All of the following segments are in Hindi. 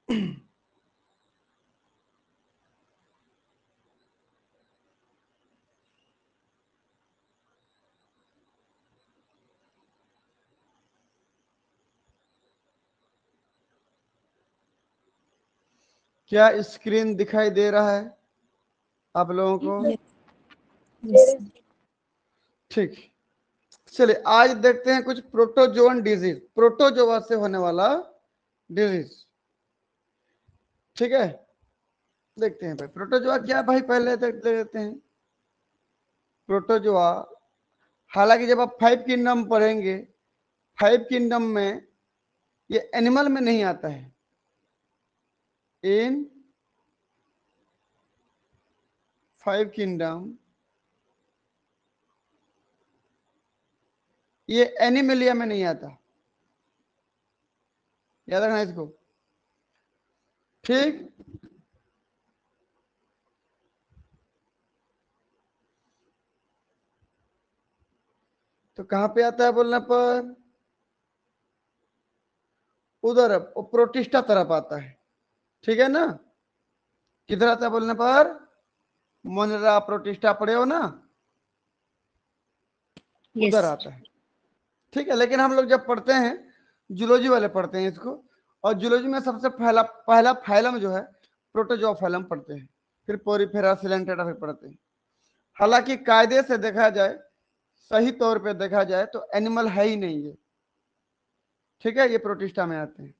क्या स्क्रीन दिखाई दे रहा है आप लोगों को? Yes. ठीक, चलिए आज देखते हैं कुछ प्रोटोजोन डिजीज, प्रोटोजोआ से होने वाला डिजीज। ठीक है, देखते हैं भाई प्रोटोजोआ क्या है भाई, पहले देख लेते हैं प्रोटोजोआ। हालांकि जब आप 5 किंगडम पढ़ेंगे, 5 किंगडम में ये एनिमल में नहीं आता है। इन 5 किंगडम ये एनिमलिया में नहीं आता, याद रखना इसको। ठीक, तो कहां पे आता है बोलने पर? उधर प्रोटिस्टा तरफ आता है। ठीक है ना, किधर आता है बोलने पर? मोनेरा प्रोटिस्टा पढ़े हो ना, उधर Yes. आता है। ठीक है, लेकिन हम लोग जब पढ़ते हैं जूलॉजी वाले पढ़ते हैं इसको, और जूलॉजी में सबसे पहला पहला फाइलम जो है प्रोटोजोआ फाइलम पढ़ते हैं, फिर पोरीफेरा सिलेंटेटा फिर पढ़ते हैं। हालांकि कायदे से देखा जाए, सही तौर पे देखा जाए तो एनिमल है ही नहीं ये। ठीक है, ये प्रोटिस्टा में आते हैं।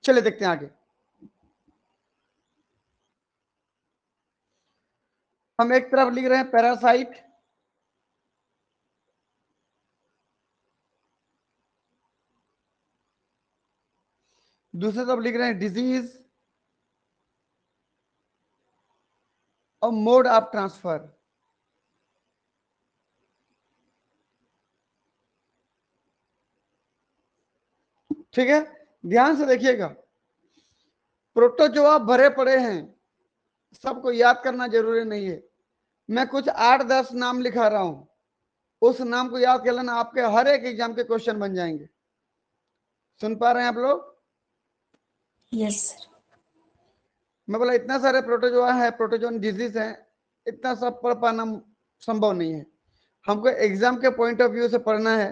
चलिए देखते हैं आगे। हम एक तरफ लिख रहे हैं पैरासाइट, दूसरी तरफ लिख रहे हैं डिजीज और मोड ऑफ ट्रांसफर। ठीक है, ध्यान से देखिएगा, प्रोटोजोआ भरे पड़े हैं, सबको याद करना जरूरी नहीं है। मैं कुछ 8-10 नाम लिखा रहा हूं, उस नाम को याद कर लेना, आपके हर एक एग्जाम के क्वेश्चन बन जाएंगे। सुन पा रहे हैं आप लोग? Yes, sir. मैं बोला इतना सारे प्रोटोजोआ है, प्रोटोजोन डिजीज है, इतना सब पढ़ पाना संभव नहीं है। हमको एग्जाम के पॉइंट ऑफ व्यू से पढ़ना है,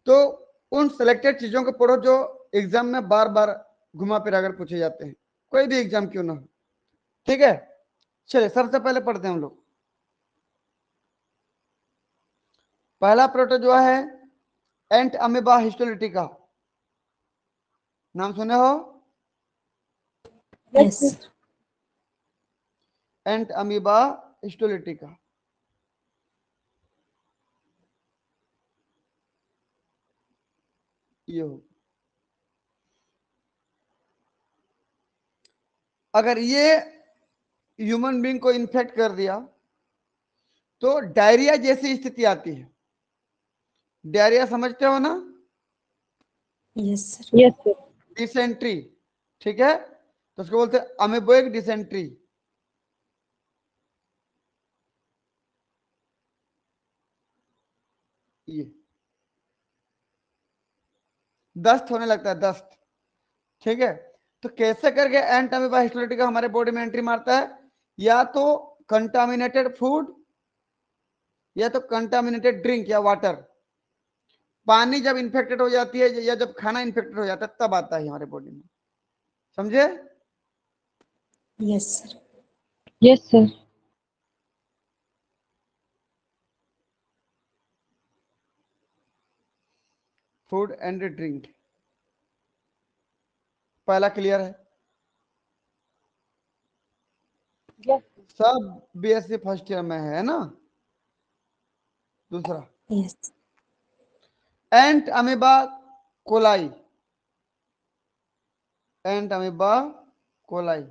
तो उन सिलेक्टेड चीजों को पढ़ो जो एग्जाम में बार बार घुमा फिरा कर पूछे जाते हैं, कोई भी एग्जाम क्यों ना हो। ठीक है, चलिए सबसे पहले पढ़ते हैं हम लोग। पहला प्रोटोजोआ है एंट अमीबा हिस्टोलिटिका, नाम सुने हो? Yes. एंट अमीबा हिस्टोलिटिका। ये हो, अगर ये ह्यूमन बीइंग को इन्फेक्ट कर दिया तो डायरिया जैसी स्थिति आती है। डायरिया समझते हो ना? Yes, sir. Yes, sir. Dysentery, ठीक है, तो उसको बोलते हैं अमीबोइक डिसेंट्री। ये दस्त होने लगता है, दस्त। ठीक है, तो कैसे करके एंट अमीबा हिस्टोलिटिका हमारे बॉडी में एंट्री मारता है? या तो कंटामिनेटेड फूड, या तो कंटामिनेटेड ड्रिंक या वाटर। पानी जब इन्फेक्टेड हो जाती है या जब खाना इन्फेक्टेड हो जाता है तब आता है हमारे बॉडी में। समझे? Yes, sir. Yes, sir. Food and drink, पहला क्लियर है? Yes. सब बीएससी फर्स्ट ईयर में है ना? दूसरा Yes. एंट अमीबा कोलाई, एंट अमीबा कोलाई,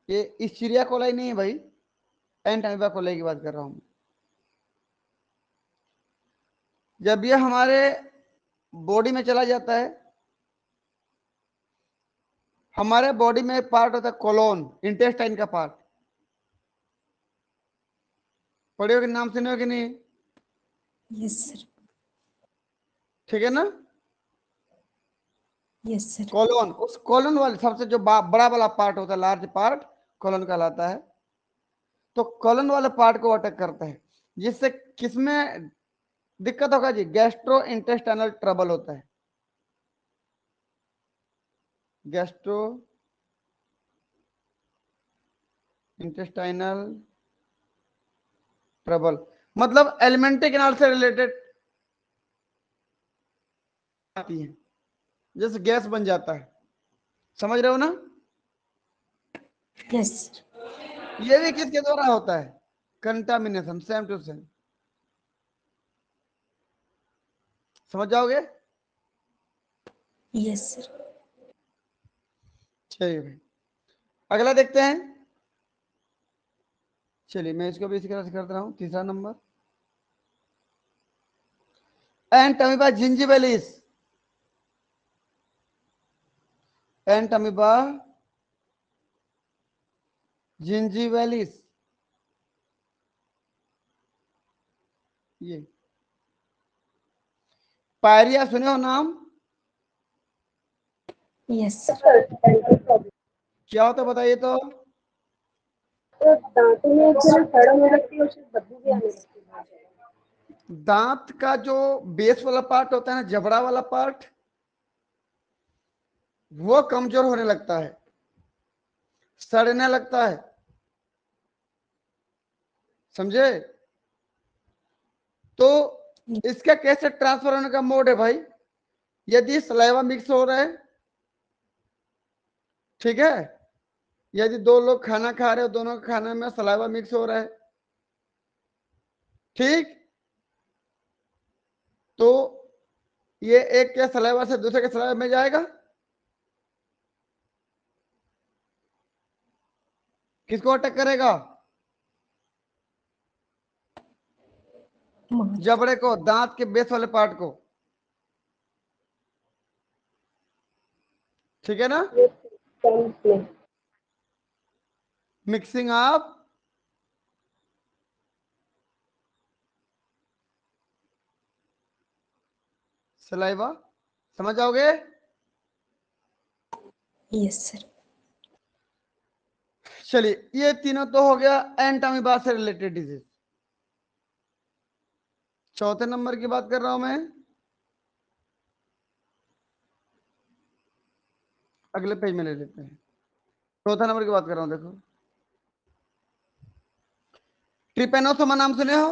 ये इस्चीरिया कोलाई नहीं है भाई, एंट अमीबा कोलाई की बात कर रहा हूं। जब ये हमारे बॉडी में चला जाता है, हमारे बॉडी में एक पार्ट होता है कोलोन, इंटेस्टाइन का पार्ट, पढ़े हो कि नाम सुने हो कि नहीं? Yes, sir. ठीक है ना। Yes sir. कॉलोन, उस कॉलोन वाले सबसे जो बड़ा वाला पार्ट होता है, लार्ज पार्ट, कॉलोन कहलाता है। तो कॉलोन वाले पार्ट को अटैक करता है, जिससे किसमें दिक्कत होगा जी, गैस्ट्रो इंटेस्टाइनल ट्रबल होता है, गैस्ट्रो इंटेस्टाइनल ट्रबल, मतलब एलिमेंट्री कैनाल से रिलेटेड आती है, जैसे गैस बन जाता है, समझ रहे हो ना। Yes sir. ये भी किसके द्वारा होता है, कंटामिनेशन, सेम टू सेम, समझ जाओगे। Yes sir. चलिए भाई, अगला देखते हैं। चलिए मैं इसको भी इसी तरह से करता रहा हूं। तीसरा नंबर, एंटमीबा जिंजिबेलिस, एंटमीबा जिंजिबेलिस, ये पायरिया सुने हो नाम, यस सर। क्या होता है बताइए तो। तो दांतों में एक जगह सड़न हो लगती है, उससे बदबू भी आने लगती है। दांत का जो बेस वाला पार्ट होता है ना, जबड़ा वाला पार्ट, वो कमजोर होने लगता है, सड़ने लगता है, समझे। तो इसका कैसे ट्रांसफर होने का मोड है भाई, यदि सलाइवा मिक्स हो रहा है, ठीक है, यदि दो लोग खाना खा रहे हो, दोनों के खाने में सलाइवा मिक्स हो रहा है, ठीक, तो ये एक के सलाइवा से दूसरे के सलाइवा में जाएगा, किसको अटैक करेगा, जबड़े को, दांत के बेस वाले पार्ट को, ठीक है ना। मिक्सिंग ऑफ सलाइवा, समझ आओगे। Yes sir. चलिए ये तीनों तो हो गया एंटामीबा से रिलेटेड डिजीज। चौथे नंबर की बात कर रहा हूं मैं, अगले पेज में ले लेते हैं। चौथा नंबर की बात कर रहा हूं, देखो, ट्रिपेनोसोमा नाम सुने हो,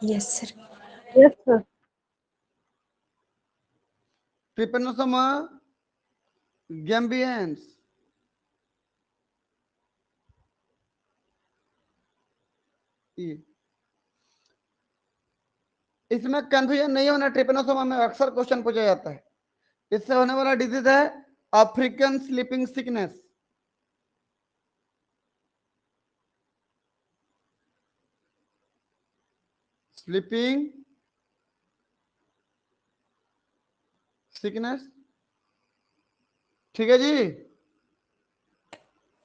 yes sir. Yes sir. Trypanosoma gambiense, इसमें कंफ्यूजन नहीं होना, ट्रिपेनोसोमा में अक्सर क्वेश्चन पूछा जाता है। इससे होने वाला डिजीज है African sleeping sickness, sleeping sickness, ठीक है जी।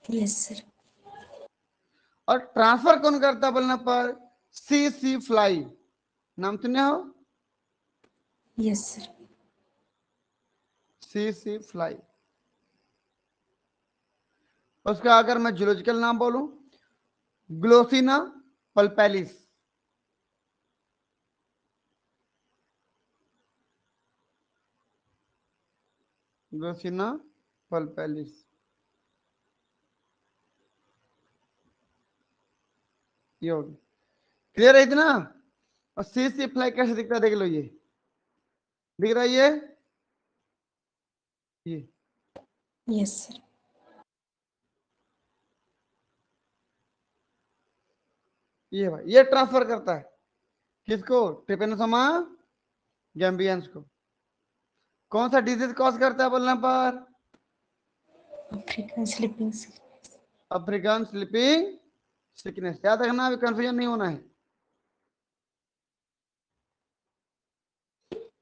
Yes sir. और ट्रांसफर कौन करता है बोलने पर, सी फ्लाई, नाम सुने हो, यस सर। सी फ्लाई। उसका अगर मैं जूलॉजिकल नाम बोलूं, ग्लोसिना पल्पैलिस, ग्लोसिना पल्पैलिस, ये होगी। क्लियर है इतना। और सी फ्लाई कैसे दिखता है देख लो, ये दिख रहा है ये यस सर। ये भाई, ये ट्रांसफर करता है किसको, ट्रिपेनोसोमा गैम्बियंस को। कौन सा डिजीज कॉज करता है बोलने पर, African sleeping. African sleeping sickness, याद रखना, अभी कंफ्यूजन नहीं होना है।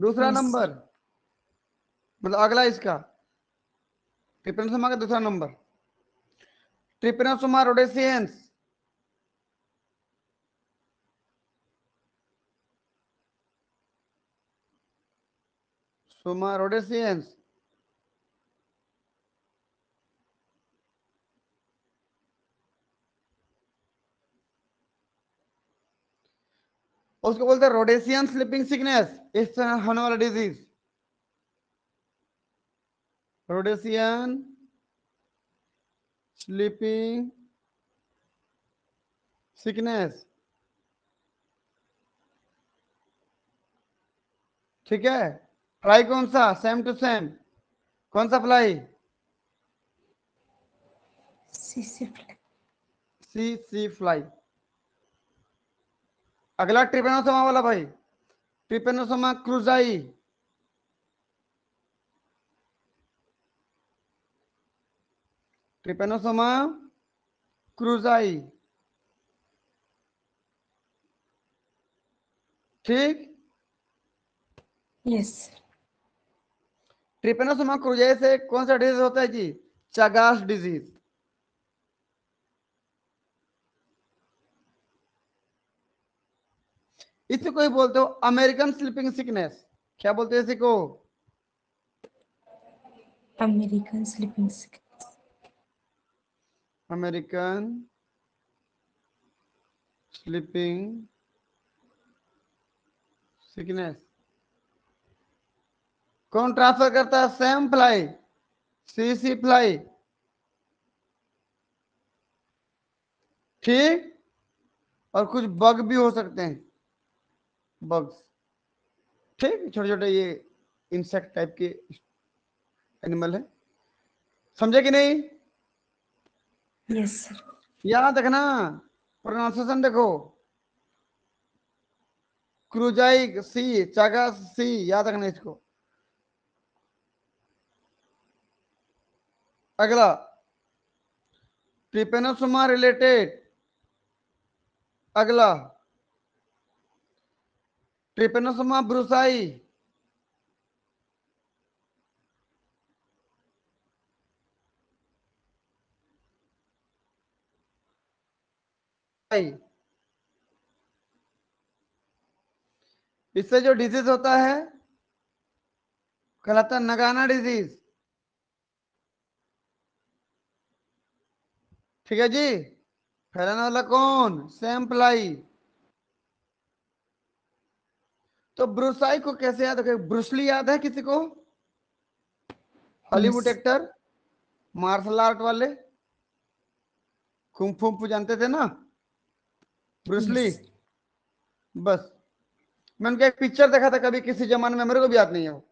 दूसरा यस नंबर, सर। मतलब अगला इसका, ट्रिपेनोसोमा का दूसरा नंबर, ट्रिपेनोसोमा रोडेशियंस, सुमा रोडेसियंस, उसको बोलते हैं रोडेसियन स्लीपिंग सिकनेस, इस तरह होने वाला डिजीज, रोडेसियन स्लीपिंग सिकनेस। ठीक है, फ्लाई कौन सा, सेम टू सेम, कौन सा फ्लाई, CC fly. सी फ्लाई। अगला ट्रिपेनोसोमा वाला भाई, ट्रिपेनोसोमा क्रूजाई, ट्रिपेनोसोमा क्रूजाई। ठीक, Yes, sir. ट्रिपेनोसोमा क्रूजाई से कौन सा डिजीज होता है जी, चागास डिजीज। इसे कोई बोलते हो अमेरिकन स्लीपिंग सिकनेस, क्या बोलते हैं इसी को, American sleeping sickness. American sleeping sickness. कौन ट्रांसफर करता है, सेम फ्लाई, सी फ्लाई। ठीक, और कुछ बग भी हो सकते हैं, बग्स। ठीक, छोटे छोटे ये इंसेक्ट टाइप के एनिमल है, समझे कि नहीं। Yes, sir. याद रखना, प्रोनाउंसिएशन देखो, क्रूजाई सी, चागा सी, याद रखना इसको। अगला ट्रिपेनोसोमा रिलेटेड, अगला ट्रिपेनोसोमा ब्रुसाई, इससे जो डिजीज होता है कहलाता है नगाना डिजीज। ठीक है जी, फैलाने वाला कौन, सेम फ्लाई। तो ब्रुसाई को कैसे याद रखें, ब्रुसली याद है किसी को, Hollywood Yes. Actor, martial art वाले, कुंग फू जानते थे ना, ब्रुसली। Yes. बस, मैंने उनका एक पिक्चर देखा था कभी किसी जमाने में, मेरे को भी याद नहीं है वो,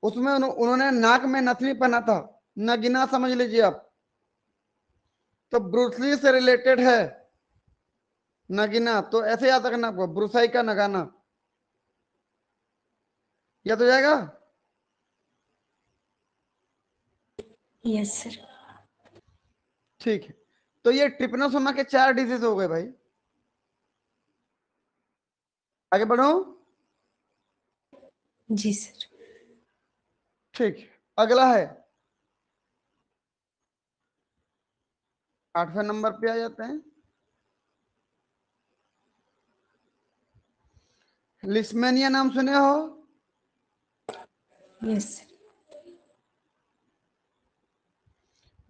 उसमें उन्होंने नाक में नथनी पहना था, नगीना समझ लीजिए आप, तो ब्रूसली से रिलेटेड है नगीना, तो ऐसे याद रखना आपको, ब्रुसाई का नगाना, याद हो जाएगा। Yes, sir. ठीक है, तो ये ट्रिपनोसोमा के 4 डिजीज हो गए भाई। आगे बढ़ो। जी सर। ठीक, अगला है 8वें नंबर पे आ जाते हैं, लिस्मेनिया, नाम सुने हो, यस सर।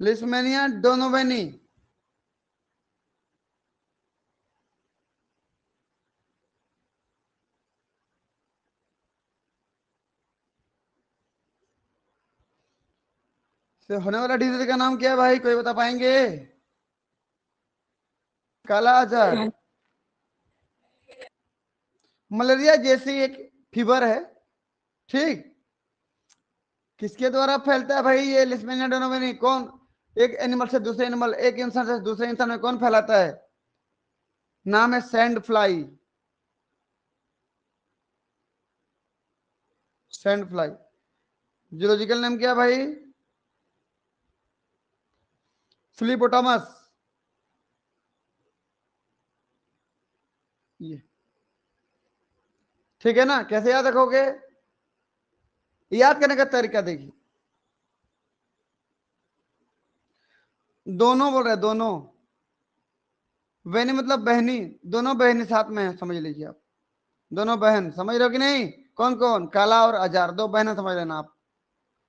लिस्मेनिया डोनोवेनी, से होने वाला डिजीज का नाम क्या है भाई, कोई बता पाएंगे, काला आजार, मलेरिया जैसी एक फीवर है। ठीक, किसके द्वारा फैलता है भाई ये लिस्मेनिया डोनोवेनी, कौन, एक एनिमल से दूसरे एनिमल, एक इंसान से दूसरे इंसान में कौन फैलाता है, नाम है sand fly, sand fly. Geological name क्या है भाई, फ्लीपोटामस। ये ठीक है ना, कैसे याद रखोगे, याद करने का तरीका देखिए, दोनों बोल रहे हैं, दोनों, वेनी मतलब बहनी, दोनों बहनी साथ में है, समझ लीजिए आप, दोनों बहन, समझ रहे हो कि नहीं, कौन कौन? काला और अजार, दो बहनें समझ लेना आप।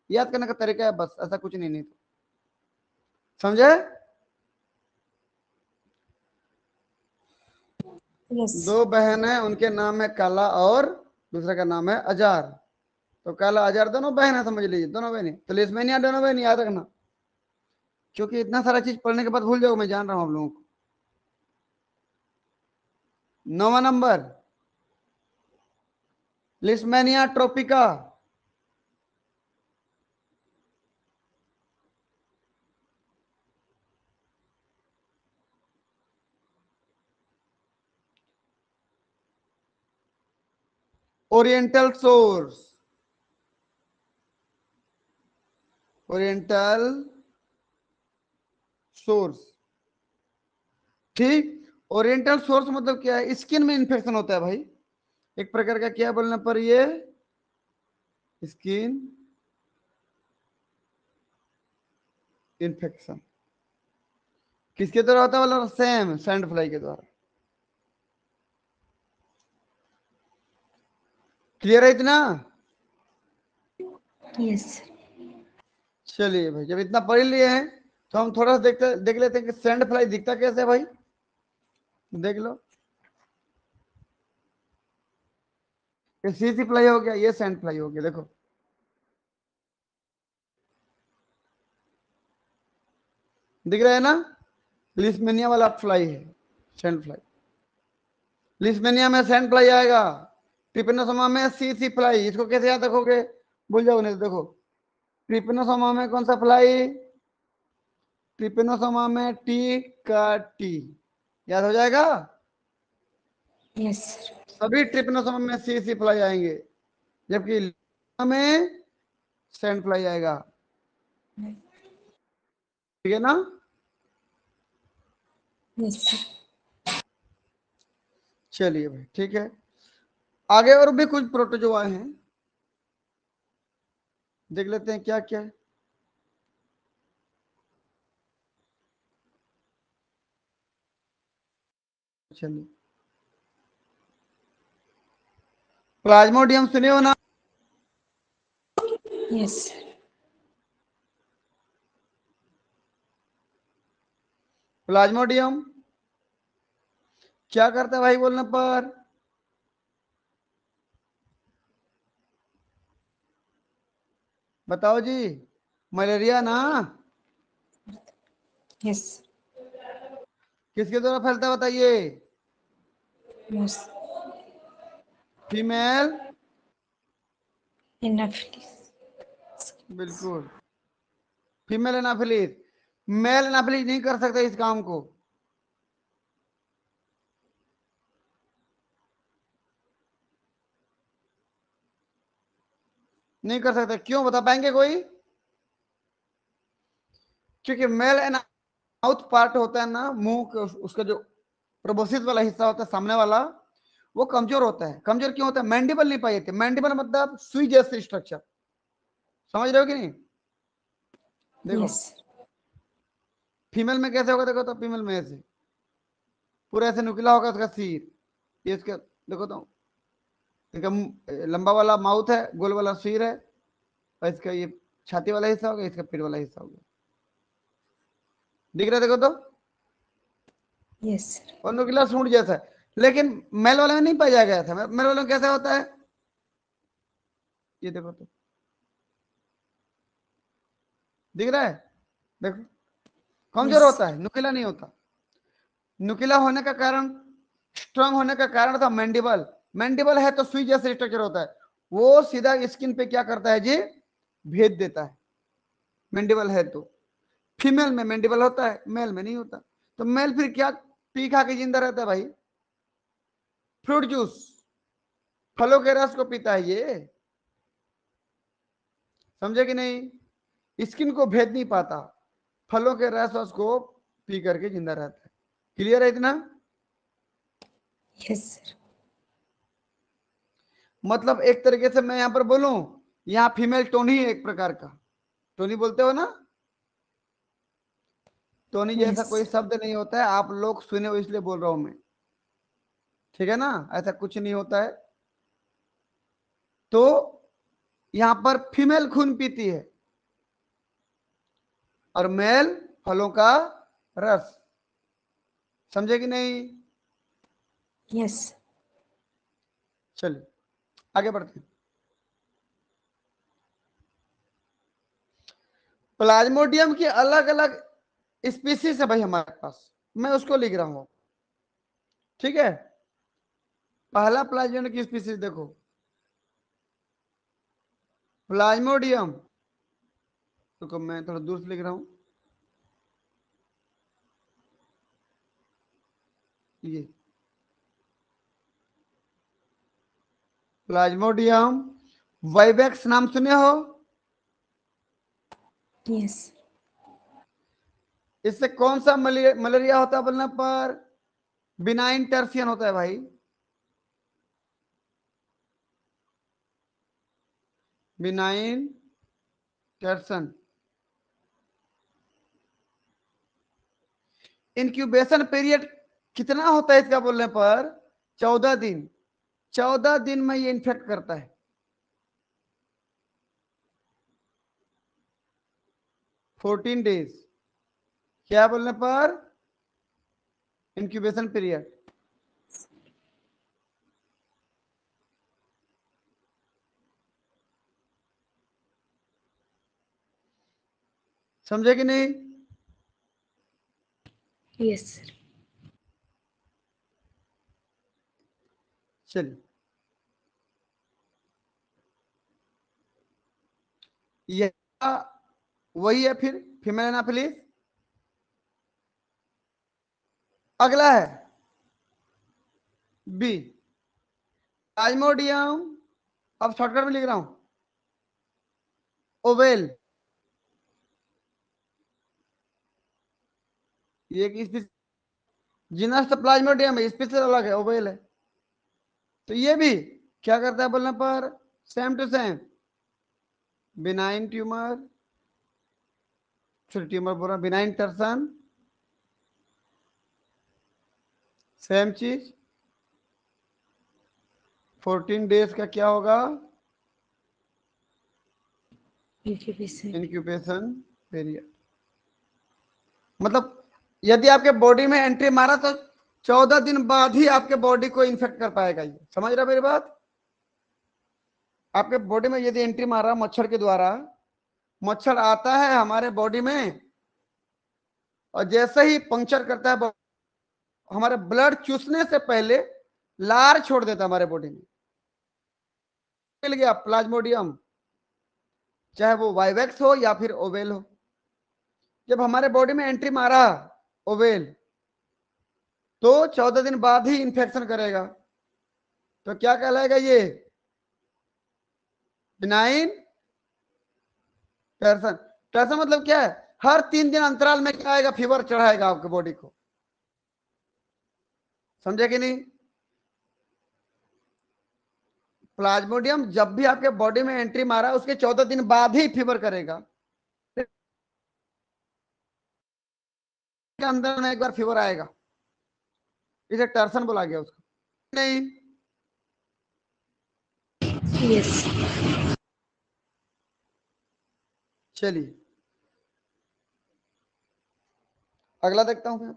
याद करने का तरीका है बस, ऐसा कुछ नहीं, नहीं तो समझे? Yes. दो बहन है, उनके नाम है काला और दूसरे का नाम है अजार। तो काला अजार दोनों बहन है, समझ लीजिए, दोनों बहन। तो लिस्मेनिया दोनों बहन, याद रखना, क्योंकि इतना सारा चीज पढ़ने के बाद भूल जाओ, मैं जान रहा हूं आप लोगों को। 9वां number, leishmania tropica. Oriental sores, oriental sores, ठीक। ओरिएंटल सोर्स मतलब क्या है? स्किन में इन्फेक्शन होता है भाई, एक प्रकार का, क्या बोलने पर, ये स्किन इन्फेक्शन। किसके द्वारा होता है? बोला सेम, सैंड फ्लाई के द्वारा। क्लियर है इतना? Yes, sir. चलिए भाई, जब इतना पढ़ लिए हैं तो हम थोड़ा सा देख लेते हैं कि सैंड फ्लाई दिखता कैसे है भाई। देख लो, ये सी फ्लाई हो गया, ये सैंड फ्लाई हो गया, देखो। दिख रहा है ना? लिस्मेनिया वाला फ्लाई है, सैंड फ्लाई। लिस्मेनिया में सैंड फ्लाई आएगा, ट्रिपेनोसोमा में सी फ्लाई। इसको कैसे याद रखोगे? भूल जाओ नहीं तो देखो, ट्रिपेनोसोमा में कौन सा फ्लाई? ट्रिपेनोसोमा में टी का टी, याद हो जाएगा। Yes, sir. सभी ट्रिपेनोसोमा में सी फ्लाई आएंगे, जबकि में सैंड फ्लाई आएगा, ठीक है ना? Yes, sir. चलिए भाई, ठीक है। आगे और भी कुछ प्रोटोजोआ हैं, देख लेते हैं क्या क्या है। चलिए, प्लाज्मोडियम सुने हो ना? Yes, sir. प्लाज्मोडियम क्या करता है भाई बोलने पर? बताओ जी, मलेरिया ना? Yes. किसके द्वारा फैलता है बताइए? Yes. Female, Anopheles. बिल्कुल, फीमेल एनाफिलीज। मेल एनाफिलीज नहीं कर सकते इस काम को, नहीं कर सकते। क्यों, बता पाएंगे कोई? क्योंकि मेल एंड माउथ पार्ट होता है ना, मुंह उसका जो प्रोबोसिस वाला हिस्सा होता है सामने वाला, वो कमजोर होता है। कमजोर क्यों होता है? मैंडिबल नहीं पाए थे। मैंडिबल मतलब सुई जैसे स्ट्रक्चर, समझ रहे हो कि नहीं? देखो, Yes. फीमेल में कैसे होगा, देखो तो, फीमेल में ऐसे पूरा ऐसे नुकीला होगा उसका सिर, ये इसका, देखो तो, इसका लंबा वाला माउथ है, गोल वाला सिर है, और इसका ये छाती वाला हिस्सा होगा, इसका पेट वाला हिस्सा होगा। दिख रहा है देखो तो? Yes, sir. और नुकीला सूंड जैसा है। लेकिन मेल वाले में नहीं पाया गया था। मेल वाले में कैसा होता है? ये देखो तो, दिख रहा है? देखो, कमजोर Yes. होता है, नुकीला नहीं होता। नुकीला होने का कारण, स्ट्रांग होने का कारण था मैंडिबल। मैंडिबल है तो सुई जैसे स्ट्रक्चर होता है, वो सीधा स्किन पे क्या करता है जी? भेद देता है। मैंडिबल है तो फीमेल में मैंडिबल होता है, मेल में नहीं होता। तो मेल फिर क्या पी खा के जिंदा रहता है भाई? फ्रूट जूस, फलों के रस को पीता है ये, समझे कि नहीं? स्किन को भेद नहीं पाता, फलों के रस वस को पी करके जिंदा रहता है। क्लियर है इतना? Yes, sir. मतलब एक तरीके से मैं यहां पर बोलूं, यहाँ फीमेल टोनी है एक प्रकार का। टोनी बोलते हो ना? टोनी जैसा कोई Yes. शब्द नहीं होता है, आप लोग सुने हो इसलिए बोल रहा हूं मैं, ठीक है ना? ऐसा कुछ नहीं होता है। तो यहां पर फीमेल खून पीती है और मेल फलों का रस। समझे कि नहीं? यस। चलिए आगे बढ़ते हैं। प्लाज्मोडियम की अलग अलग स्पीसीज है भाई हमारे पास, मैं उसको लिख रहा हूं। ठीक है, पहला प्लाज्मोडियम की स्पीसीज देखो, प्लाज्मोडियम, तो मैं थोड़ा दूर से लिख रहा हूं, ये प्लाज्मोडियम वाइवेक्स नाम सुने हो? यस। इससे कौन सा मलेरिया होता है बोलने पर? बिनाइन टर्सियन होता है भाई, बिनाइन टर्सन। इंक्यूबेशन पीरियड कितना होता है इसका बोलने पर? 14 दिन। 14 दिन में ये इन्फेक्ट करता है। 14 डेज क्या बोलने पर? Incubation period. समझे कि नहीं? Yes sir. चलिए, यह वही है फिर फीमेल एनाफिलिस। अगला है बी, प्लाज्मोडियम, अब शॉर्टकट में लिख रहा हूं, ओवेल। ये एक जीनस तो प्लाज्मोडियम है, स्पीसीज अलग है, ओवेल है। तो ये भी क्या करता है बोलने पर? Same to same, benign tumour, sorry tumour बोल रहा, बिनाइन टर्सन, सेम चीज। 14 डेज का क्या होगा? इंक्यूबेशन। Incubation period. मतलब यदि आपके बॉडी में एंट्री मारा तो 14 दिन बाद ही आपके बॉडी को इन्फेक्ट कर पाएगा। ये समझ रहा मेरी बात? आपके बॉडी में यदि एंट्री मारा मच्छर के द्वारा, मच्छर आता है हमारे बॉडी में और जैसे ही पंक्चर करता है, हमारे ब्लड चूसने से पहले लार छोड़ देता है हमारे बॉडी में। मिल गया प्लाज्मोडियम, चाहे वो वाइवेक्स हो या फिर ओवेल हो। जब हमारे बॉडी में एंट्री मारा ओवेल, तो 14 दिन बाद ही इंफेक्शन करेगा। तो क्या कहलाएगा ये? बिनाइन टर्सन। टर्सन मतलब क्या है? हर 3 दिन अंतराल में क्या आएगा? फीवर चढ़ाएगा आपके बॉडी को। समझे कि नहीं? प्लाज्मोडियम जब भी आपके बॉडी में एंट्री मारा उसके 14 दिन बाद ही फीवर करेगा। के अंदर में एक बार फीवर आएगा, इसे टर्सन बोला गया उसको। नहीं? यस। चलिए अगला देखता हूं मैं,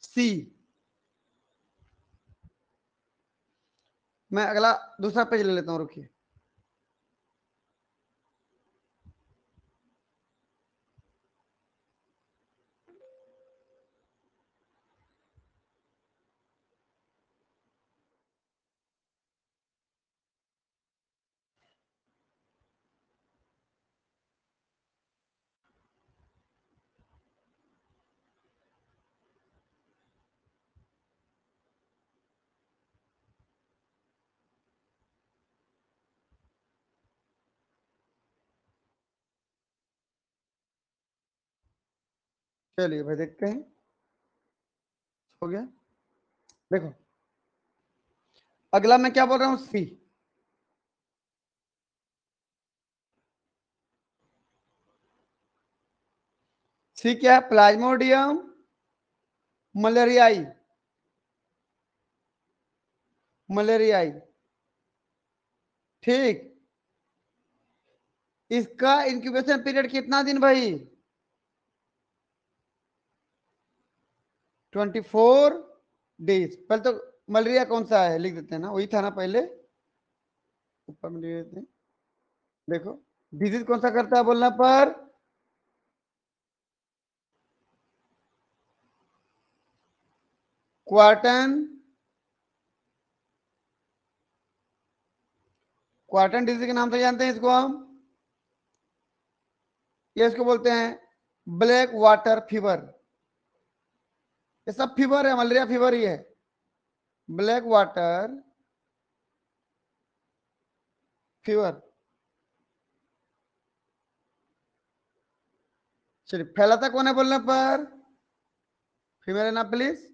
सी। मैं अगला दूसरा पेज ले लेता हूं, रुकिए। चलिए भाई देखते हैं, हो गया। देखो अगला मैं क्या बोल रहा हूं, सी। सी क्या है? प्लाज्मोडियम मलेरियाई। मलेरियाई ठीक, इसका इंक्यूबेशन पीरियड कितना दिन भाई? 24 डेज। पहले तो मलेरिया कौन सा है लिख देते हैं ना, वही था ना पहले, ऊपर में लिख देते हैं। देखो डिजीज कौन सा करता है बोलने पर, क्वार्टन, क्वार्टन डिजीज के नाम से जानते हैं इसको हम, ये इसको बोलते हैं ब्लैक वाटर फीवर। ये सब फीवर है, मलेरिया फीवर ही है, ब्लैक वाटर फीवर। चलिए फैलाता कौन है बोलने पर, फीमेल है ना प्लीज।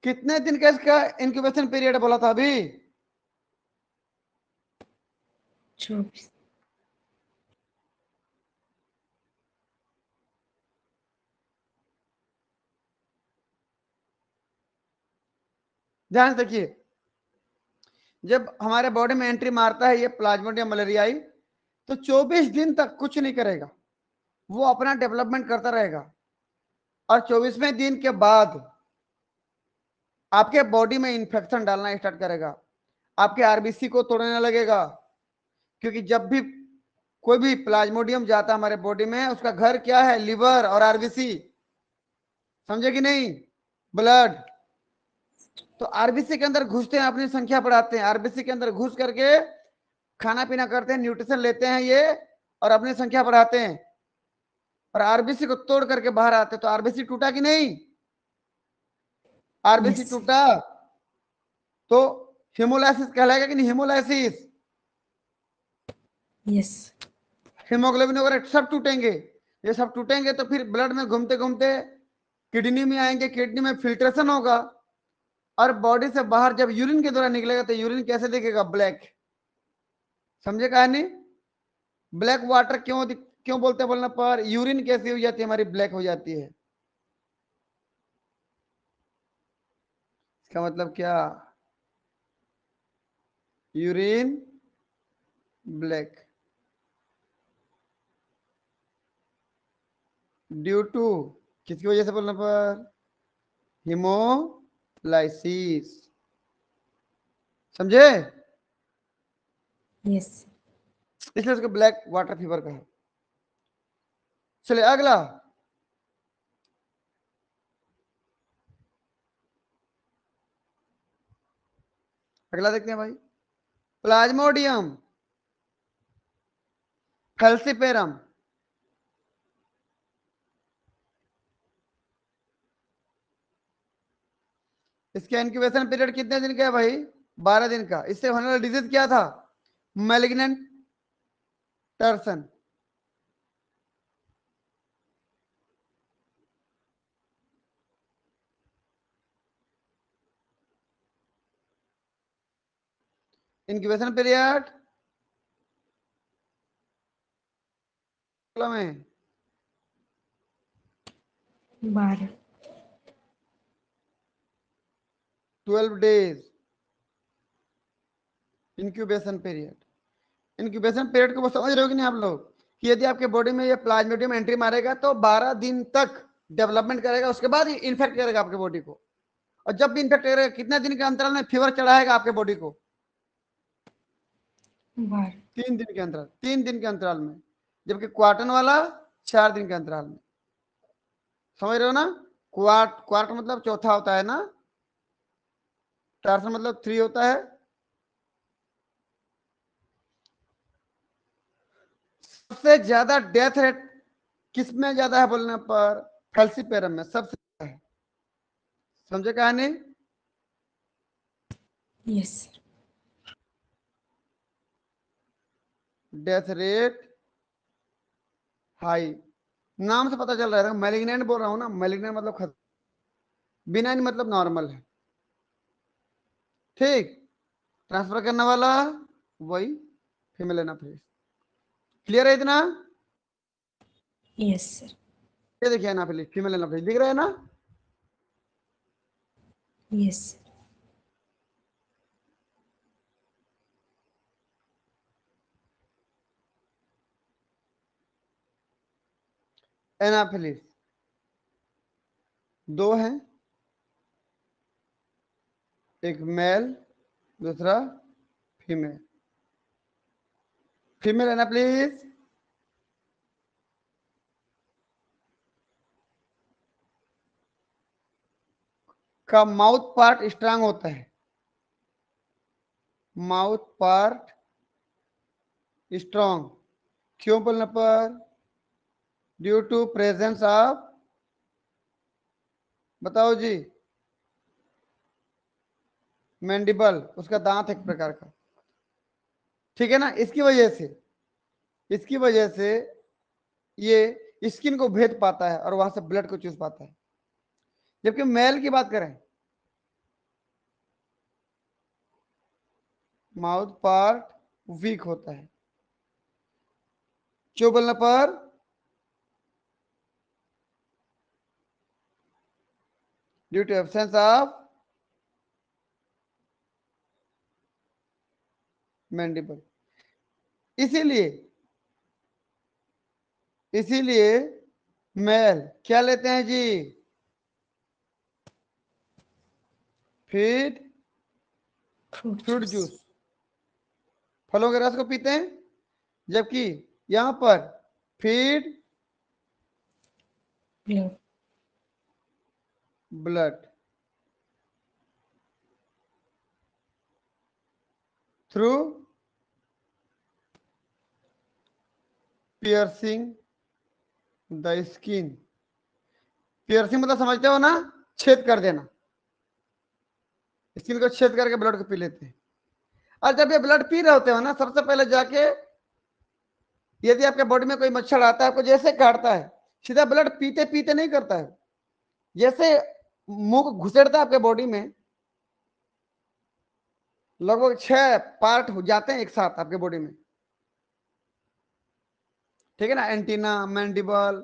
कितने दिन का इसका इंक्यूबेशन पीरियड बोला था अभी? 24। ध्यान से देखिए, जब हमारे बॉडी में एंट्री मारता है ये प्लाज्मोडियम मलेरियाई, तो 24 दिन तक कुछ नहीं करेगा, वो अपना डेवलपमेंट करता रहेगा। और 24वें दिन के बाद आपके बॉडी में इंफेक्शन डालना स्टार्ट करेगा, आपके आरबीसी को तोड़ने लगेगा। क्योंकि जब भी कोई भी प्लाज्मोडियम जाता है हमारे बॉडी में, उसका घर क्या है, लिवर और आरबीसी, समझे कि नहीं, ब्लड। तो आरबीसी के अंदर घुसते हैं, अपनी संख्या बढ़ाते हैं, आरबीसी के अंदर घुस करके खाना पीना करते हैं, न्यूट्रिशन लेते हैं ये, और अपनी संख्या बढ़ाते हैं, और आरबीसी को तोड़ करके बाहर आते हैं। तो आरबीसी टूटा कि नहीं, आरबीसी Yes. टूटा तो हेमोलाइसिस कहलाएगा कि नहीं, हेमोलाइसिस, Yes. हेमोग्लोबिन वगैरह सब टूटेंगे। ये सब टूटेंगे तो फिर ब्लड में घूमते घूमते किडनी में आएंगे, किडनी में फिल्ट्रेशन होगा, और बॉडी से बाहर जब यूरिन के द्वारा निकलेगा तो यूरिन कैसे दिखेगा, ब्लैक। समझे कहानी, ब्लैक वाटर क्यों बोलते हैं बोलने पर, यूरिन कैसी हो जाती है हमारी, ब्लैक हो जाती है। इसका मतलब क्या, यूरिन ब्लैक ड्यू टू, किसकी वजह से बोलने पर, हिमोलाइसिस। समझे, Yes. इसलिए उसको ब्लैक वाटर फीवर कहा। चलिए अगला, अगला देखते हैं भाई, प्लाज्मोडियम फैल्सिपेरम। इसका इंक्यूबेशन पीरियड कितने दिन का है भाई, 12 दिन का। इससे होने वाला डिजीज क्या था, मैलिग्नेंट टर्सन। इंक्यूबेशन पीरियड में 12। 12 days incubation period. Incubation period को समझ रहे हो कि नहीं आप लोग, कि यदि आपके बॉडी में ये प्लाज्मोडियम एंट्री मारेगा तो 12 दिन तक डेवलपमेंट करेगा, उसके बाद इन्फेक्ट करेगा आपके बॉडी को। और जब भी इन्फेक्ट करेगा कितने दिन के अंतराल में फीवर चढ़ाएगा आपके बॉडी को, 12। 3 दिन के अंतराल, 3 दिन के अंतराल में। जबकि क्वार्टन वाला 4 दिन के अंतराल में। समझ रहे हो ना, क्वार्ट मतलब चौथा होता है ना, टार्सन मतलब 3 होता है। सबसे ज्यादा डेथ रेट किसमें ज्यादा है बोलने पर, फैल्सिपेरम में सबसे ज्यादा है। समझे कहानी, Yes. डेथ रेट हाई, नाम से पता चल रहा है। मैलिग्नेंट बोल रहा हूं ना, मैलिग्नेंट मतलब खत्म, बिनाइन मतलब नॉर्मल है। ठीक, ट्रांसफर करने वाला वही फीमेल एनाफिलिस। क्लियर है इतना, Yes, sir. ये देखिए एनाफिलिस, फीमेल एनाफिलिस दिख रहा है ना। Yes. एनाफिलिस, दो हैं, एक मेल दूसरा फीमेल। फीमेल एनाफिलिस का माउथ पार्ट स्ट्रांग होता है, माउथ पार्ट स्ट्रांग, क्यों बोलने पर? ड्यू टू प्रेजेंस ऑफ, बताओ जी, मैंडिबल, उसका दांत एक प्रकार का, ठीक है ना। इसकी वजह से ये स्किन को भेद पाता है और वहां से ब्लड को चूस पाता है। जबकि मेल की बात करें, माउथ पार्ट वीक होता है, क्यों बोलने पर? Due to absence of mandible. इसीलिए इसीलिए मेल क्या लेते हैं जी? Feed, fruit fruit juice, juice, फलों के रस को पीते हैं। जबकि यहां पर feed, blood, blood, through piercing the skin. Piercing मतलब समझते हो ना, छेद कर देना, स्किन को छेद करके ब्लड को पी लेते हैं। और जब ये ब्लड पी रहे होते हो ना, सबसे पहले जाके यदि आपके बॉडी में कोई मच्छर आता है, आपको जैसे काटता है, सीधा ब्लड पीते पीते नहीं करता है, जैसे मुंह को घुसेड़ता है आपके बॉडी में, लगभग 6 पार्ट हो जाते हैं एक साथ आपके बॉडी में, ठीक है ना। एंटीना, मैंडिबल,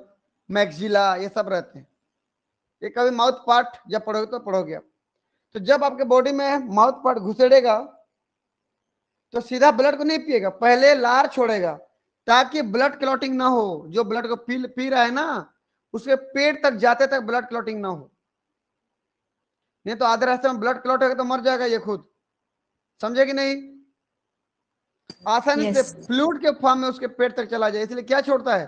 मैक्सिला, ये सब रहते हैं। ये कभी माउथ पार्ट जब पढ़ोगे तो पढ़ोगे आप। तो जब आपके बॉडी में माउथ पार्ट घुसेड़ेगा तो सीधा ब्लड को नहीं पिएगा, पहले लार छोड़ेगा ताकि ब्लड क्लॉटिंग ना हो। जो ब्लड को पी रहा है ना, उसके पेट तक जाते तक ब्लड क्लॉटिंग ना हो, नहीं तो आधे रास्ते में ब्लड क्लॉट होगा तो मर जाएगा ये खुद, समझे कि नहीं। आसानी से यस, फ्लूइड के फॉर्म में उसके पेट तक चला जाए, इसलिए क्या छोड़ता है?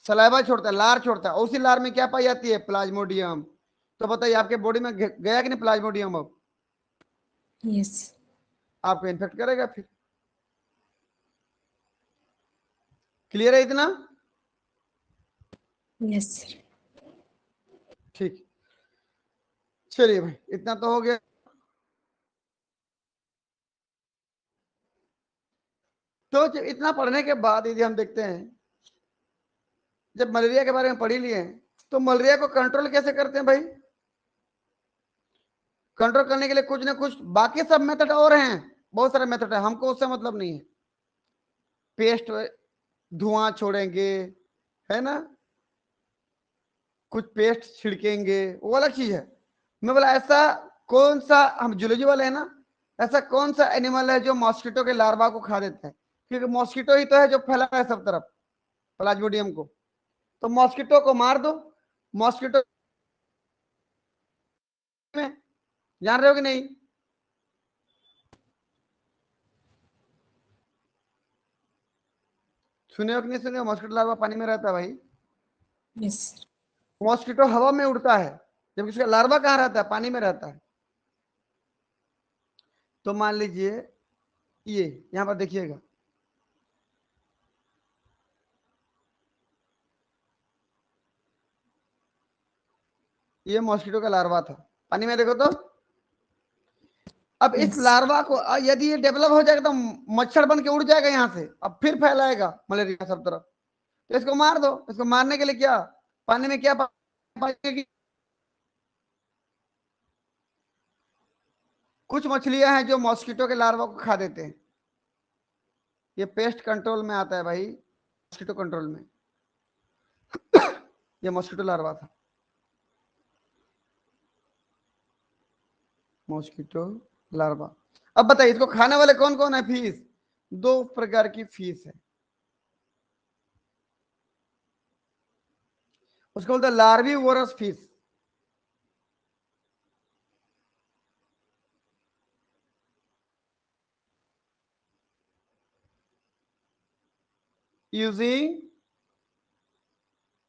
सलाइवा छोड़ता है, लार छोड़ता है। और उसी लार में क्या पाई जाती है? प्लाज्मोडियम। तो बताइए आपके बॉडी में गया कि नहीं प्लाज्मोडियम? अब यस, आपको इन्फेक्ट करेगा फिर। क्लियर है इतना? यस सर, ठीक, चलिए भाई, इतना तो हो गया। तो जब इतना पढ़ने के बाद यदि हम देखते हैं, जब मलेरिया के बारे में पढ़ ही लिए, तो मलेरिया को कंट्रोल कैसे करते हैं भाई? कंट्रोल करने के लिए कुछ ना कुछ बाकी सब मेथड और हैं, बहुत सारे मेथड है, हमको उससे मतलब नहीं है। पेस्ट, धुआं छोड़ेंगे, है ना, कुछ पेस्ट छिड़केंगे, वो अलग चीज है। मैं बोला ऐसा कौन सा, हम जूलॉजी वाले हैं ना, ऐसा कौन सा एनिमल है जो मॉस्किटो के लार्वा को खा देता है? क्योंकि मॉस्किटो ही तो है जो फैला है सब तरफ प्लाज्मोडियम को। तो मॉस्किटो को मार दो। मॉस्किटो में जान रहे हो कि नहीं? सुने हो कि नहीं सुने हो? मॉस्किटो लार्वा पानी में रहता है भाई। यस सर, मॉस्किटो हवा में उड़ता है, जबकि उसका लार्वा कहाँ रहता है? पानी में रहता है। तो मान लीजिए ये यहां पर देखिएगा, ये मॉस्किटो का लार्वा था, पानी में देखो तो। अब इस यस, लार्वा को यदि ये डेवलप हो जाएगा तो मच्छर बन के उड़ जाएगा यहाँ से, अब फिर फैलाएगा मलेरिया सब तरफ। तो इसको मार दो। इसको मारने के लिए क्या, पानी में क्या पाएगी? कुछ मछलियां हैं जो मॉस्किटो के लार्वा को खा देते हैं। ये पेस्ट कंट्रोल में आता है भाई, मॉस्किटो कंट्रोल में। ये मॉस्किटो लार्वा था, मॉस्किटो लार्वा। अब बताइए इसको खाने वाले कौन कौन है? फीस, दो प्रकार की फीस है। उसको बोलते हैं larvae vores fish. Using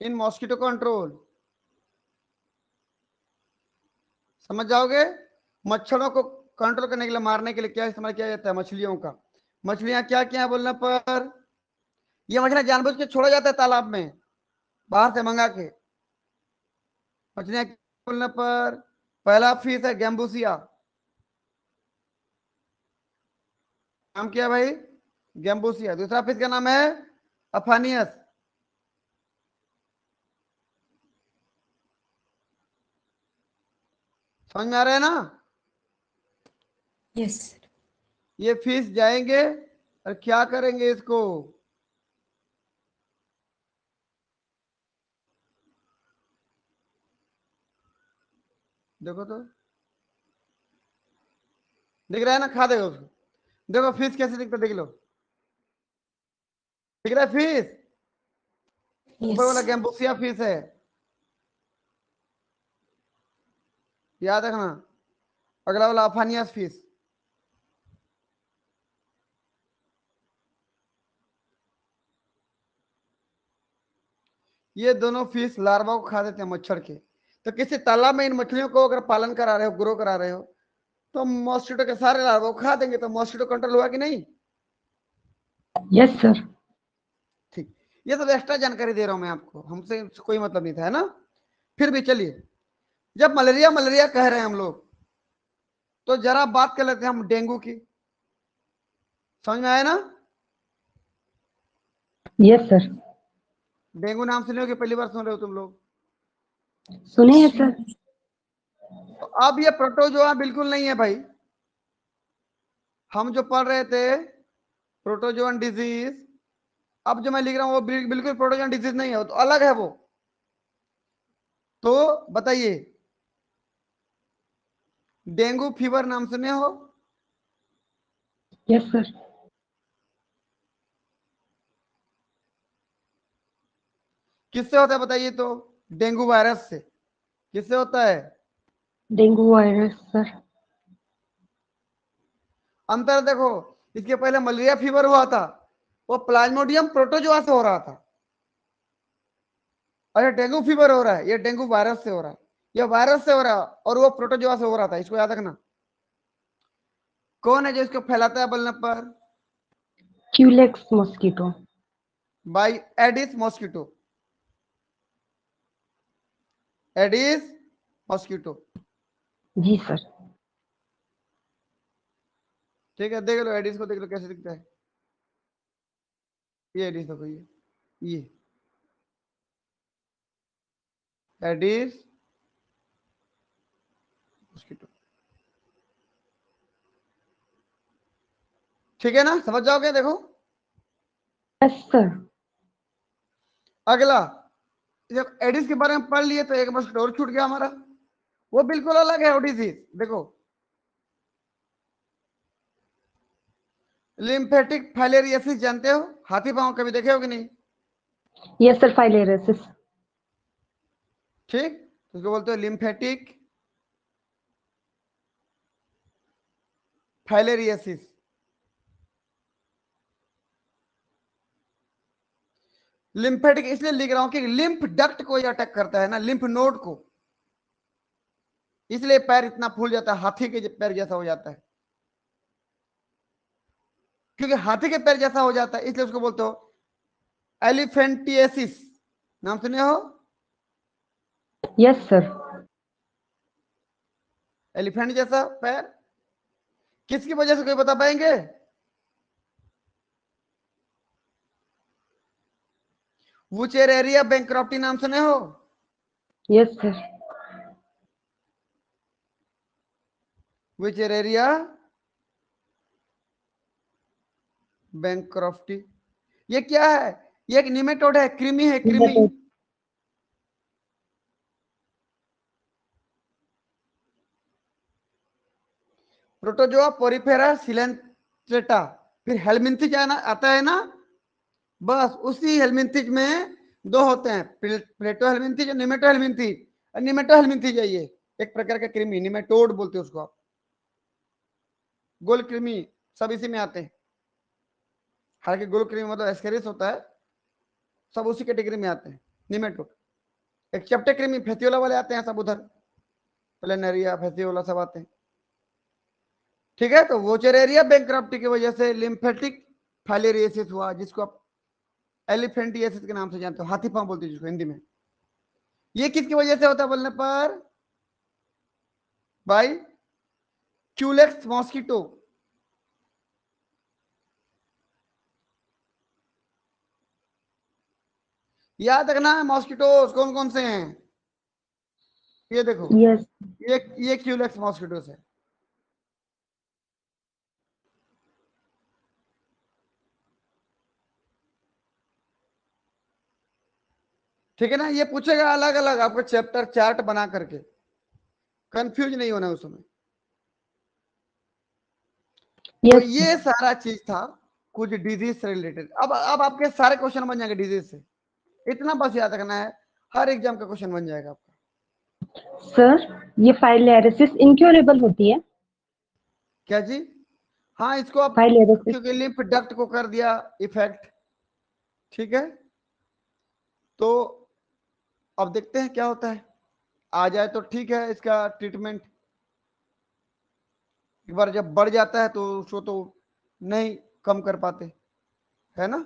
in mosquito control. समझ जाओगे? मच्छरों को कंट्रोल करने के लिए, मारने के लिए क्या इस्तेमाल किया जाता है? मछलियों का। मछलियां क्या क्या बोलने पर? ये मछलियां जानबूझ के छोड़ा जाता है तालाब में, बाहर से मंगा के। मछलियां बोलने पर पहला फिश है गैम्बूसिया। नाम क्या है भाई? गैम्बूसिया। दूसरा फिश का नाम है अफानियस। समझ में आ रहा है ना? Yes, sir. ये फिश जाएंगे और क्या करेंगे इसको? देखो तो, दिख रहा है ना? खा देगा उसको। देखो फिश कैसे दिखता, देख लो। दिख रहा है फिश? ऊपर वाला Yes. गैम्बूसिया फिश है, याद रखना। अगला वाला अफानियस फिश। ये दोनों फिश लार्वा को खा देते हैं, मच्छर के। तो किसी तालाब में इन मछलियों को अगर पालन करा रहे हो, ग्रो करा रहे हो, तो मॉस्किटो के सारे लार्वा को खा देंगे। तो मॉस्किटो कंट्रोल हुआ कि नहीं? Yes sir. ठीक। ये सब एक्स्ट्रा जानकारी दे रहा हूं मैं आपको, हमसे कोई मतलब नहीं था, है ना? फिर भी चलिए, जब मलेरिया मलेरिया कह रहे हैं हम लोग, तो जरा बात कर लेते हैं हम डेंगू की। समझ में आया ना? Yes sir. डेंगू नाम सुने हो कि पहली बार सुन रहे हो तुम लोग? सुने हैं सर। तो अब ये प्रोटोजोआ बिल्कुल नहीं है भाई। हम जो पढ़ रहे थे प्रोटोजोअन डिजीज, अब जो मैं लिख रहा हूं वो बिल्कुल प्रोटोजोअन डिजीज नहीं है, वो तो अलग है वो। तो बताइए, डेंगू फीवर नाम सुने हो? Yes sir. किससे होता है बताइए तो? डेंगू वायरस से। किससे होता है? Dengue virus sir. अंतर देखो, इसके पहले मलेरिया फीवर हुआ था, वो प्लाज्मोडियम प्रोटोजोआ से हो रहा था। और ये डेंगू फीवर हो रहा है, ये डेंगू वायरस से हो रहा है। ये वायरस से हो रहा है और वो प्रोटोजोआ से हो रहा था, इसको याद रखना। कौन है जो इसको फैलाता है बोलने पर? Culex mosquito. By aedes mosquito. Aedes mosquito. जी सर। ठीक है, देख लो एडिस को, देख लो कैसे दिखता है। ये एडिस देखो, ये एडिस मॉस्किटो। ठीक है ना? समझ जाओगे? देखो यस सर। अगला, जब एडिस के बारे में पढ़ लिए तो एक मॉस्किटो और छूट गया हमारा, वो बिल्कुल अलग है वो डिजीज। देखो, लिम्फेटिक फाइलेरियोसिस जानते हो? हाथी पांव कभी देखे हो कि नहीं? Yes sir, filariasis. ठीक, तो उसको बोलते हो लिम्फेटिक फाइलेरियोसिस। लिम्फेटिक इसलिए लिख रहा हूं कि लिम्फ डक्ट को अटैक करता है ना, लिम्फ नोड को, इसलिए पैर इतना फूल जाता है, हाथी के पैर जैसा हो जाता है। क्योंकि हाथी के पैर जैसा हो जाता है, इसलिए उसको बोलते हो एलिफेंटिएसिस। नाम सुने हो? Yes sir. एलिफेंट जैसा पैर किसकी वजह से, कोई बता पाएंगे? वुचेरेरिया बैंक्रॉप्टी नाम सुने हो? Yes sir. Wuchereria bancrofti. ये क्या है? ये एक निमेटोड है, कृमि है, कृमि। Protozoa Porifera Coelenterata. फिर हेलमिंथिज आता है ना, बस उसी हेलमिंथिज में दो होते हैं, प्लेटो हेलमिंथी जो निमेटो हेलमिंथी, निमेटो हेलमिंथी जाइए, एक प्रकार का कृमि, निमेटोड बोलते हैं उसको आप, गोल कृमि, सब इसी में आते हैं। हालांकि गोल कृमि मतलब एस्केरिस होता है, सब उसी कैटेगरी में आते हैं, निमेटोड। एक चैप्टर कृमि फेसियोला वाले आते हैं सब उधर, प्लेनेरिया फेसियोला सब आते हैं, ठीक है। तो वोचेरेरिया बैंक्रप्टी की वजह से लिम्फेटिक फाइलेरियोसिस हुआ, जिसको आप एलिफेंटियासिस के नाम से जानते हो, हाथी पांव बोलते हैं जिसको हिंदी में। ये किसकी वजह से होता है बोलने पर भाई, क्यूलेक्स मॉस्किटो, याद रखना है मॉस्किटोस कौन कौन से हैं, ये देखो, यस ये क्यूलेक्स मॉस्किटोस है, ठीक है ना। ये पूछेगा अलग अलग आपको चैप्टर चार्ट बना करके, कंफ्यूज नहीं होना उस समय। तो यस ये सारा चीज था कुछ डिजीज से रिलेटेड। अब आपके सारे क्वेश्चन बन जाएंगे डिजीज से, इतना बस याद रखना है, हर एग्जाम का क्वेश्चन बन जाएगा आपका। सर, ये फाइलेरिसिस इनक्योरेबल होती है? क्या जी? हाँ, इसको आप फाइलेरिसिस क्योंकि लिम्फ डक्ट को कर दिया इफेक्ट, ठीक है। तो अब देखते हैं क्या होता है, आ जाए तो ठीक है, इसका ट्रीटमेंट एक बार जब बढ़ जाता है तो उसको तो नहीं कम कर पाते, है ना।